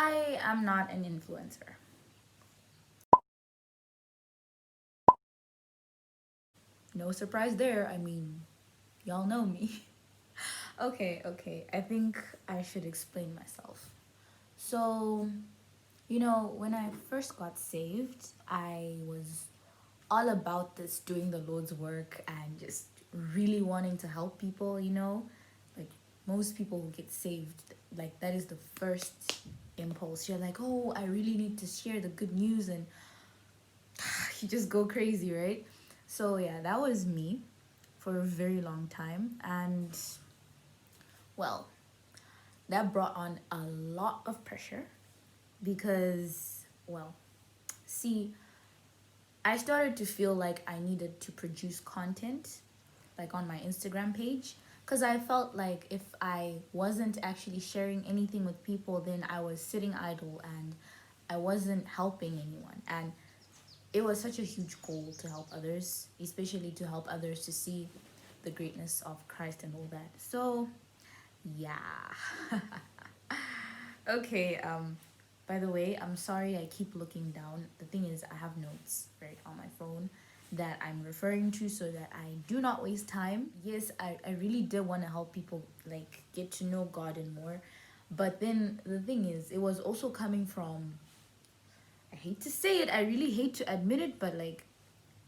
I am not an influencer. No surprise there. I mean, y'all know me. Okay. I think I should explain myself. So, when I first got saved, I was all about this doing the Lord's work and just really wanting to help people. Like most people who get saved, like that is the first impulse. You're like, oh, I really need to share the good news, and you just go crazy, right? So, yeah, that was me for a very long time. And, well, that brought on a lot of pressure because, well, see, I started to feel like I needed to produce content, like on my Instagram page, because I felt like if I wasn't actually sharing anything with people, then I was sitting idle and I wasn't helping anyone. And it was such a huge goal to help others, especially to help others to see the greatness of Christ and all that. So, yeah. Okay, by the way, I'm sorry I keep looking down. The thing is, I have notes right on my phone that I'm referring to so that I do not waste time. Yes, I really did want to help people like get to know God and more. But then the thing is, it was also coming from, I hate to say it, I really hate to admit it, but like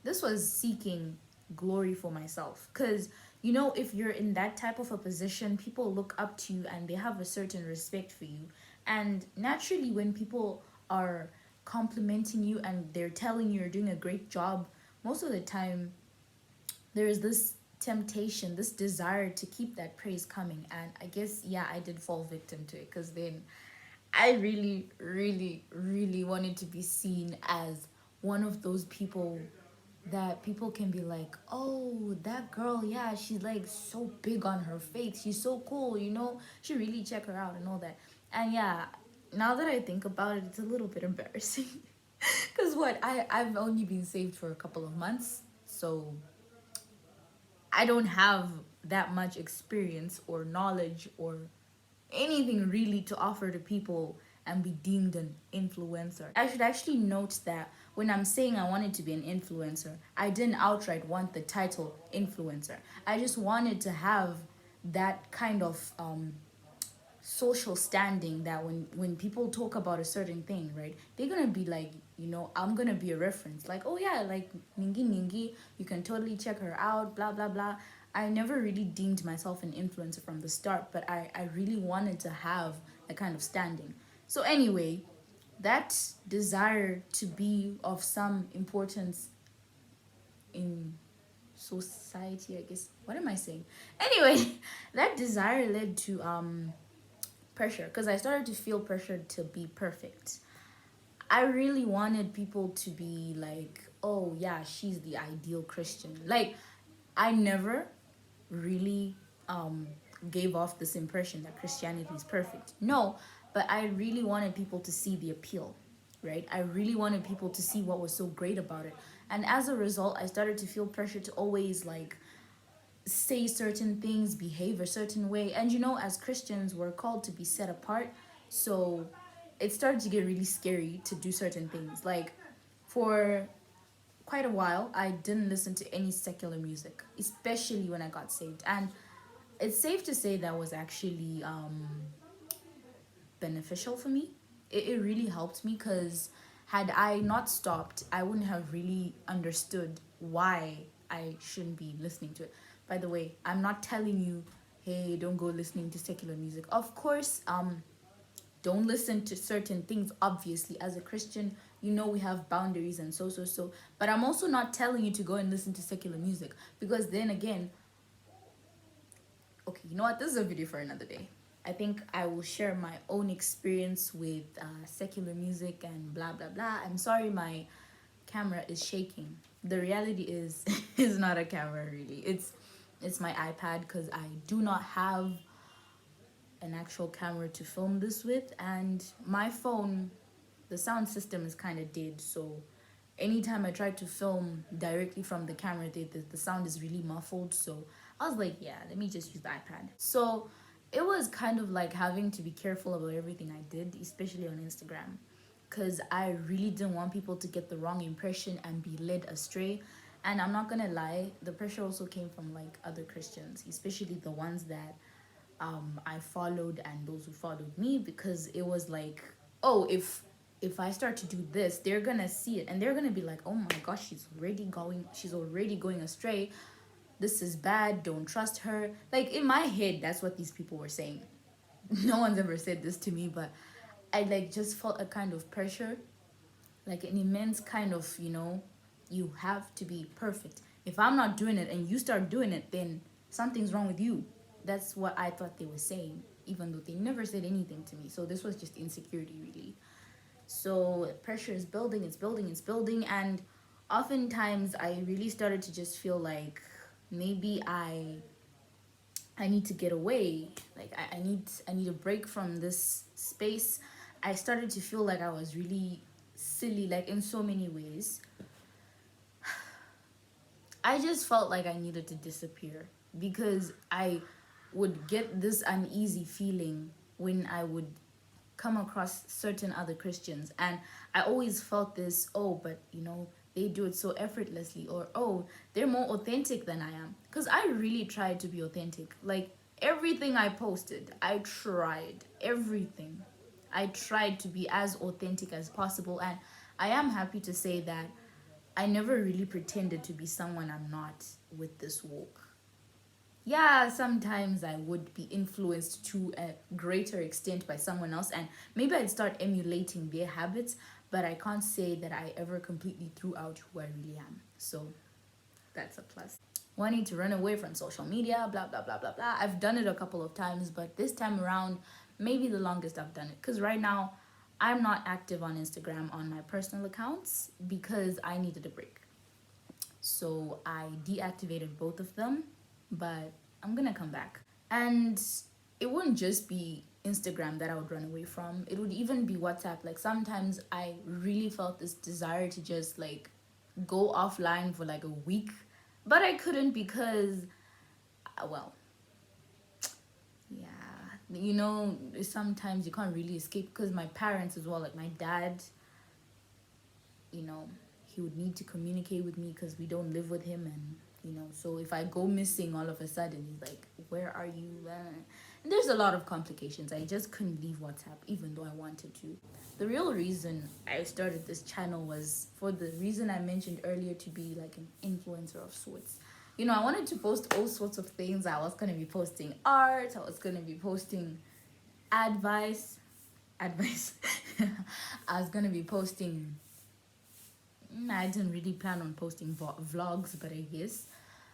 this was seeking glory for myself. Because, if you're in that type of a position, people look up to you and they have a certain respect for you. And naturally, when people are complimenting you and they're telling you you're doing a great job, most of the time there is this temptation, this desire to keep that praise coming. And I guess, yeah, I did fall victim to it because then I really, really, really wanted to be seen as one of those people that people can be like, oh, that girl, yeah, she's like so big on her faith. She's so cool. Should really check her out and all that. And yeah, now that I think about it, it's a little bit embarrassing. Because I've only been saved for a couple of months. So I don't have that much experience or knowledge or anything really to offer to people and be deemed an influencer. I should actually note that when I'm saying I wanted to be an influencer, I didn't outright want the title influencer. I just wanted to have that kind of social standing that when people talk about a certain thing, right, they're gonna be like, I'm gonna be a reference, like, oh yeah, like Ningi, you can totally check her out, blah blah blah. I never really deemed myself an influencer from the start, but I really wanted to have that kind of standing. So anyway, that desire to be of some importance in society, I guess, what am I saying, anyway, that desire led to pressure, because I started to feel pressured to be perfect. I really wanted people to be like, oh yeah, she's the ideal Christian. Like, I never really gave off this impression that Christianity is perfect. No, but I really wanted people to see the appeal, right? I really wanted people to see what was so great about it. And as a result, I started to feel pressure to always like say certain things, behave a certain way. And as Christians, we're called to be set apart. So it started to get really scary to do certain things. Like, for quite a while, I didn't listen to any secular music, especially when I got saved. And it's safe to say that was actually beneficial for me. It really helped me because had I not stopped, I wouldn't have really understood why I shouldn't be listening to it. By the way, I'm not telling you, hey, don't go listening to secular music. Of course, don't listen to certain things. Obviously, as a Christian, we have boundaries and so. But I'm also not telling you to go and listen to secular music, because then again, okay, you know what? This is a video for another day. I think I will share my own experience with secular music and blah blah blah. I'm sorry, my camera is shaking. The reality is, it's not a camera really. It's my iPad, because I do not have an actual camera to film this with, and my phone, the sound system is kind of dead. So anytime I try to film directly from the camera, the sound is really muffled. So I was like, yeah, let me just use the iPad. So it was kind of like having to be careful about everything I did, especially on Instagram, because I really didn't want people to get the wrong impression and be led astray. And I'm not gonna lie, the pressure also came from like other Christians, especially the ones that I followed and those who followed me, because it was like, oh, if I start to do this, they're gonna see it and they're gonna be like, oh my gosh, she's already going astray. This is bad, don't trust her. Like in my head, that's what these people were saying. No one's ever said this to me, but I like just felt a kind of pressure, like an immense kind of, you have to be perfect. If I'm not doing it and you start doing it, then something's wrong with you. That's what I thought they were saying, even though they never said anything to me. So this was just insecurity, really. So pressure is building, it's building, it's building. And oftentimes I really started to just feel like maybe I need to get away. Like I need a break from this space. I started to feel like I was really silly, like in so many ways. I just felt like I needed to disappear because I would get this uneasy feeling when I would come across certain other Christians. And I always felt this, oh, but they do it so effortlessly, or oh, they're more authentic than I am. Because I really tried to be authentic. Like everything I posted, I tried everything. I tried to be as authentic as possible. And I am happy to say that I never really pretended to be someone I'm not with this walk. Yeah, sometimes I would be influenced to a greater extent by someone else, and maybe I'd start emulating their habits, but I can't say that I ever completely threw out who I really am. So that's a plus. Wanting to run away from social media, blah, blah, blah, blah, blah. I've done it a couple of times, but this time around, maybe the longest I've done it. Because right now, I'm not active on Instagram on my personal accounts because I needed a break. So I deactivated both of them, but I'm gonna come back. And it wouldn't just be Instagram that I would run away from. It would even be WhatsApp. Like sometimes I really felt this desire to just like go offline for like a week, but I couldn't because, well, yeah, sometimes you can't really escape because my parents as well, like my dad, you know, he would need to communicate with me because we don't live with him. And so if I go missing all of a sudden, he's like, where are you? And there's a lot of complications. I just couldn't leave WhatsApp even though I wanted to. The real reason I started this channel was for the reason I mentioned earlier, to be like an influencer of sorts. I wanted to post all sorts of things. I was going to be posting art, I was going to be posting advice. I was going to be posting, I didn't really plan on posting vlogs, but I guess.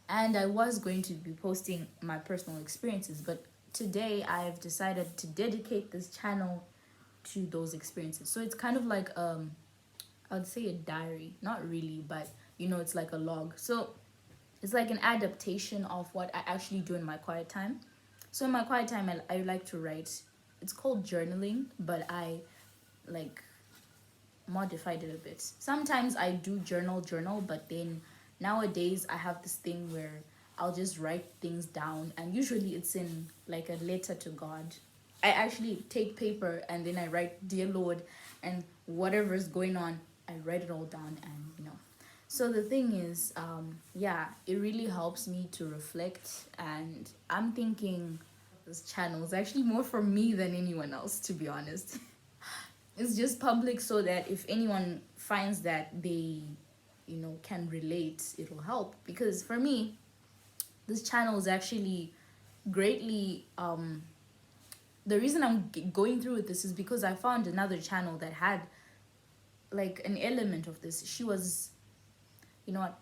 And I was going to be posting my personal experiences, but today I've decided to dedicate this channel to those experiences. So it's kind of like I'd say a diary, not really, but it's like a log. So it's like an adaptation of what I actually do in my quiet time. So in my quiet time, I like to write. It's called journaling, but I like modified it a bit. Sometimes I do journal, but then nowadays I have this thing where I'll just write things down, and usually it's in like a letter to God. I actually take paper and then I write, dear Lord, and whatever's going on, I write it all down. And so the thing is, it really helps me to reflect. And I'm thinking this channel is actually more for me than anyone else, to be honest. It's just public so that if anyone finds that they can relate, it'll help. Because for me, this channel is actually greatly the reason I'm going through with this is because I found another channel that had like an element of this. She was, what,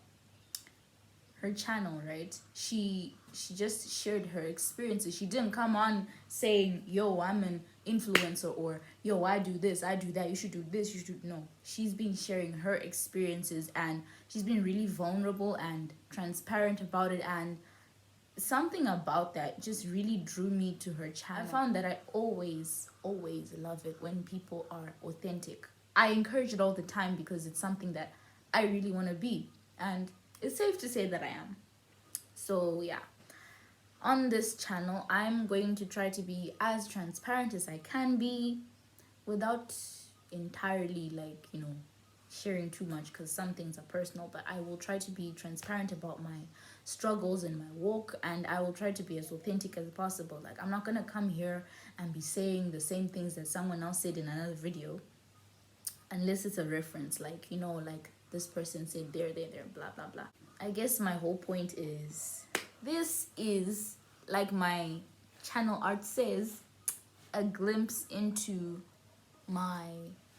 her channel, right? She just shared her experiences. She didn't come on saying, yo, I'm an influencer, or yo, I do this, I do that, you should do this, you should. No, she's been sharing her experiences, and she's been really vulnerable and transparent about it. And something about that just really drew me to her channel. I found that I always love it when people are authentic. I encourage it all the time because it's something that I really want to be, and it's safe to say that I am. So yeah, on this channel, I'm going to try to be as transparent as I can be without entirely, like, sharing too much, because some things are personal. But I will try to be transparent about my struggles in my walk, and I will try to be as authentic as possible. Like, I'm not gonna come here and be saying the same things that someone else said in another video unless it's a reference, like, like this person said there, blah blah blah. I guess my whole point is, this is, like my channel art says, a glimpse into my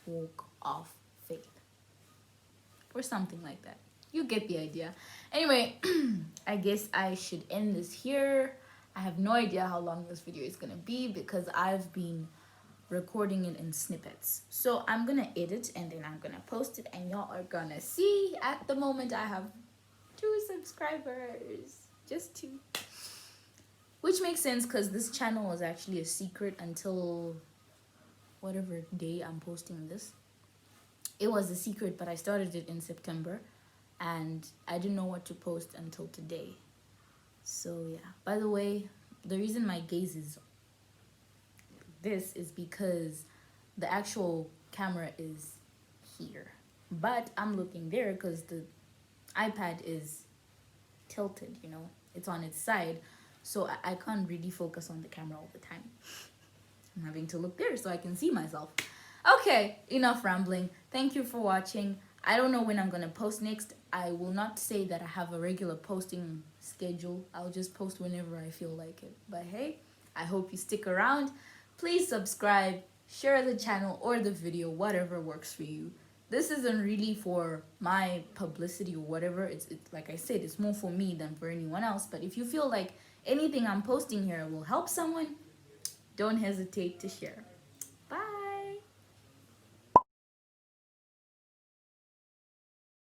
walk of faith, or something like that. You get the idea. Anyway, I guess I should end this here. I have no idea how long this video is gonna be because I've been recording it in snippets. So I'm gonna edit and then I'm gonna post it, and y'all are gonna see. At the moment I have 2 subscribers, just 2, which makes sense because this channel was actually a secret until whatever day I'm posting this. It was a secret, but I started it in September and I didn't know what to post until today. So yeah, by the way, the reason my gaze is this is because the actual camera is here, but I'm looking there because the iPad is tilted, it's on its side, so I can't really focus on the camera all the time. I'm having to look there so I can see myself. Okay, enough rambling. Thank you for watching. I don't know when I'm gonna post next. I will not say that I have a regular posting schedule. I'll just post whenever I feel like it. But hey, I hope you stick around. Please subscribe, share the channel or the video, whatever works for you. This isn't really for my publicity or whatever. It's like I said, it's more for me than for anyone else. But if you feel like anything I'm posting here will help someone, don't hesitate to share.